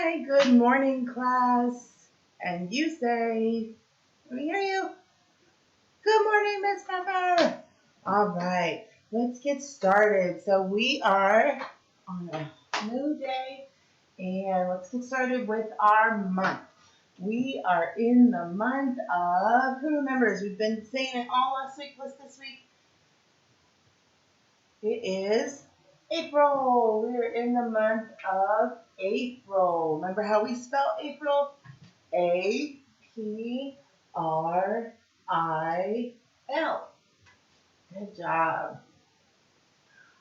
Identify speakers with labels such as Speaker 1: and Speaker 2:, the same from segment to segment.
Speaker 1: Hi, good morning, class. And you say, let me hear you. Good morning, Miss Peffer. All right, let's get started. So we are on a new day, and let's get started with our month. We are in the month of, who remembers? We've been saying it all last week. What's this week? It is April. We're in the month of April. Remember how we spell April? A-P-R-I-L. Good job.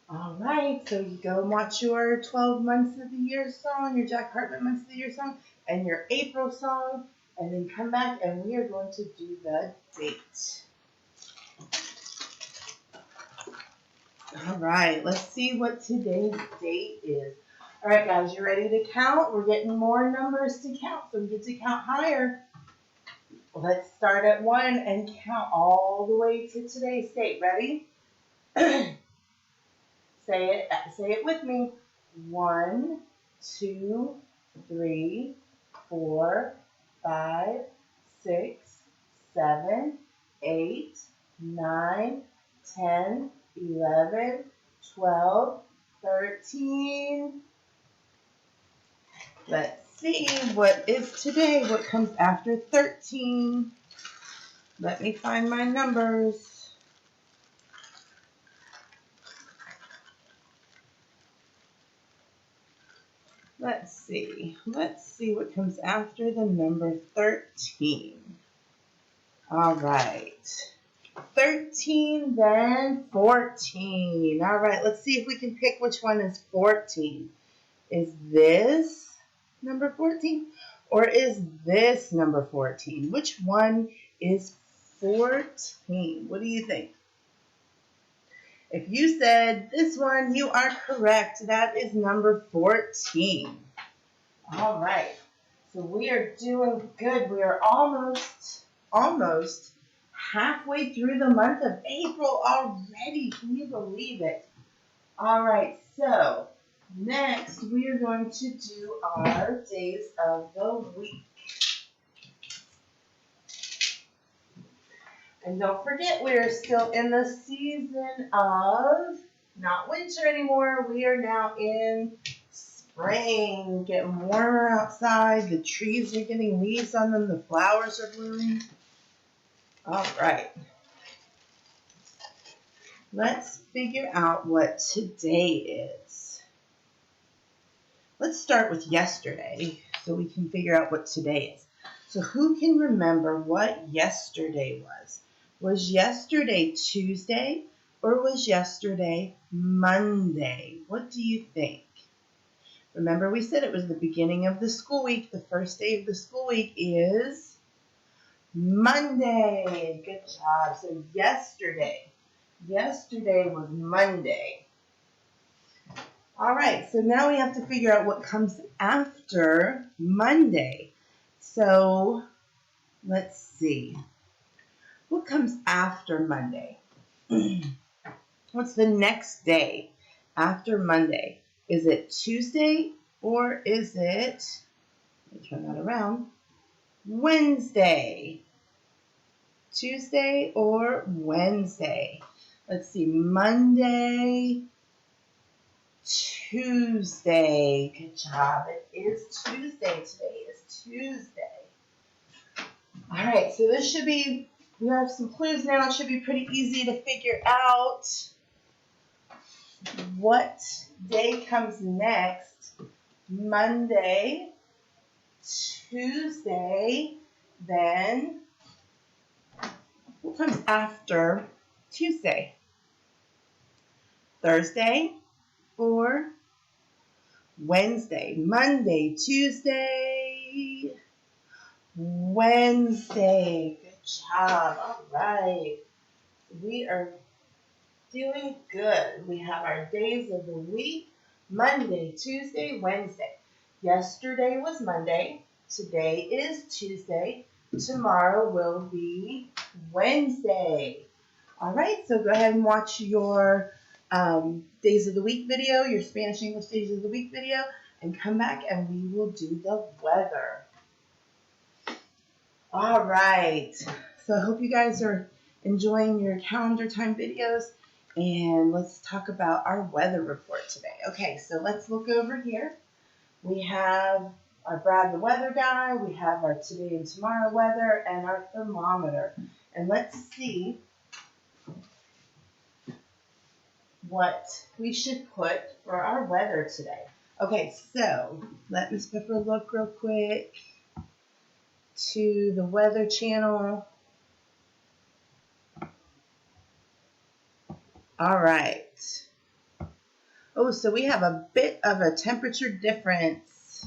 Speaker 1: All right, so you go and watch your 12 months of the year song, your Jack Hartman months of the year song, and your April song, and then come back and we are going to do the date. All right, let's see what today's date is. All right, guys, you ready to count? We're getting more numbers to count, so we get to count higher. Let's start at 1 and count all the way to today's date. Ready? Say it with me. 1, 2, 3, 4, 5, 6, 7, 8, 9, 10, 11, 12, 13. Let's see what is today, what comes after 13. Let me find my numbers. Let's see what comes after the number 13. All right. 13, then 14. All right, let's see if we can pick which one is 14. Is this number 14 or is this number 14? Which one is 14? What do you think? If you said this one, you are correct. That is number 14. All right. So we are doing good. We are almost halfway through the month of April already. Can you believe it? All right. So next we are going to do our days of the week. And don't forget, we are still in the season of not winter anymore. We are now in spring, getting warmer outside. The trees are getting leaves on them. The flowers are blooming. All right. Let's figure out what today is. Let's start with yesterday so we can figure out what today is. So who can remember what yesterday was? Was yesterday Tuesday or was yesterday Monday? What do you think? Remember we said it was the beginning of the school week. The first day of the school week is Monday. Good job. So yesterday was Monday. All right, so now we have to figure out what comes after Monday. So let's see. What comes after Monday? What's the next day after Monday? Is it Tuesday or is it, let me turn that around, Wednesday? Tuesday or Wednesday? Let's see, Monday, Tuesday. Good job. It is Tuesday. Today is Tuesday. All right, so this should be, we have some clues now. It should be pretty easy to figure out what day comes next. Monday, Tuesday, then what comes after Tuesday? Thursday or Wednesday? Monday, Tuesday, Wednesday. Good job. All right. We are doing good. We have our days of the week. Monday, Tuesday, Wednesday. Yesterday was Monday. Today is Tuesday. Tomorrow will be Wednesday. All right, so go ahead and watch your Days of the Week video, your Spanish English Days of the Week video, and come back and we will do the weather. All right. So I hope you guys are enjoying your calendar time videos, and let's talk about our weather report today. Okay, so let's look over here. We have our Brad the weather guy, we have our today and tomorrow weather, and our thermometer. And let's see what we should put for our weather today. Okay, so let Miss Peffer look real quick to the weather channel. All right. Oh, so we have a bit of a temperature difference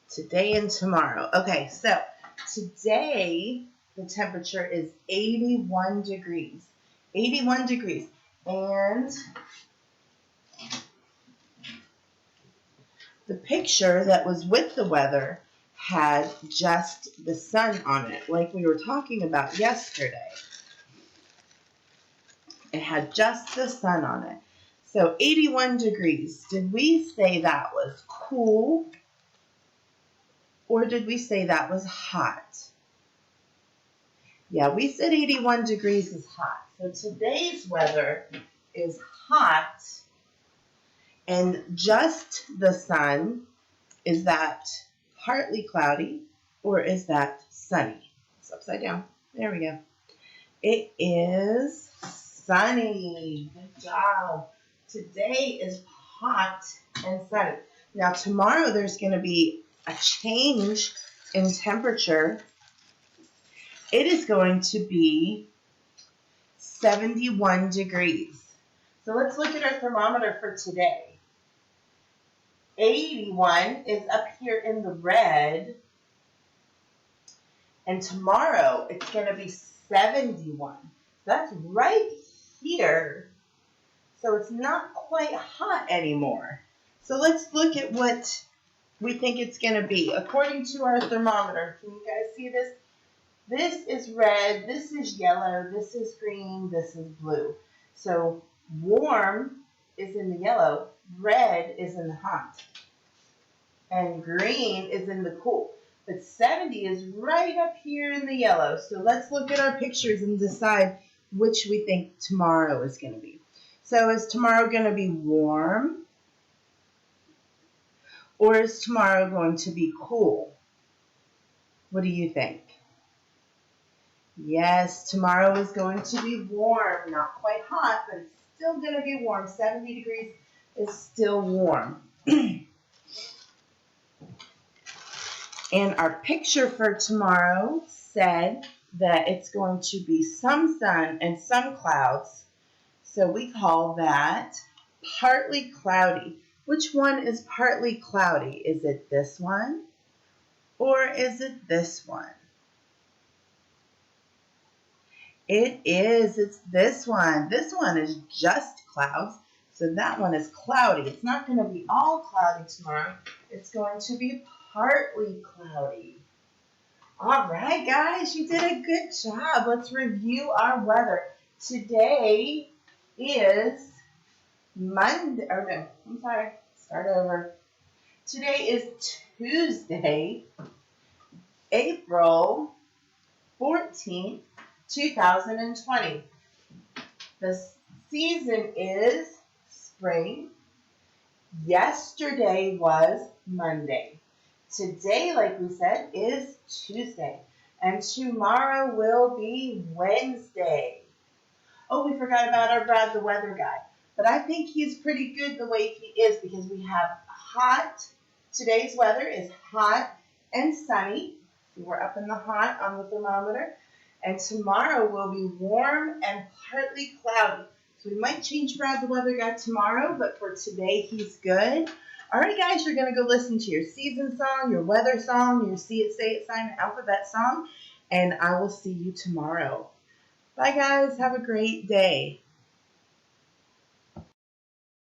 Speaker 1: today and tomorrow. Okay, so today the temperature is 81 degrees. 81 degrees. And the picture that was with the weather had just the sun on it, like we were talking about yesterday. It had just the sun on it. So 81 degrees. Did we say that was cool? Or did we say that was hot? Yeah, we said 81 degrees is hot. So today's weather is hot. And just the sun, is that partly cloudy or is that sunny? It's upside down. There we go. It is sunny. Good job. Today is hot and sunny. Now tomorrow there's going to be a change in temperature. It is going to be 71 degrees. So let's look at our thermometer for today. 81 is up here in the red. And tomorrow it's going to be 71. That's right here. So it's not quite hot anymore. So let's look at what we think it's going to be. According to our thermometer, can you guys see this? This is red, this is yellow, this is green, this is blue. So warm is in the yellow, red is in the hot, and green is in the cool. But 70 is right up here in the yellow. So let's look at our pictures and decide which we think tomorrow is going to be. So is tomorrow going to be warm? Or is tomorrow going to be cool? What do you think? Yes, tomorrow is going to be warm. Not quite hot, but it's still going to be warm. 70 degrees is still warm. And our picture for tomorrow said that it's going to be some sun and some clouds. So we call that partly cloudy. Which one is partly cloudy? Is it this one or is it this one? It is. It's this one. This one is just clouds. So that one is cloudy. It's not going to be all cloudy tomorrow. It's going to be partly cloudy. All right, guys, you did a good job. Let's review our weather. Today is Monday. Oh, no, I'm sorry. Start over. Today is Tuesday, April 14th, 2020. The season is spring. Yesterday was Monday. Today, like we said, is Tuesday. And tomorrow will be Wednesday. Oh, we forgot about our Brad the weather guy. But I think he's pretty good the way he is because we have hot. Today's weather is hot and sunny. We're up in the hot on the thermometer. And tomorrow will be warm and partly cloudy. So we might change Brad the weather guy tomorrow, but for today, he's good. All right, guys, you're going to go listen to your season song, your weather song, your see it, say it sign, and alphabet song, and I will see you tomorrow. Bye, guys. Have a great day.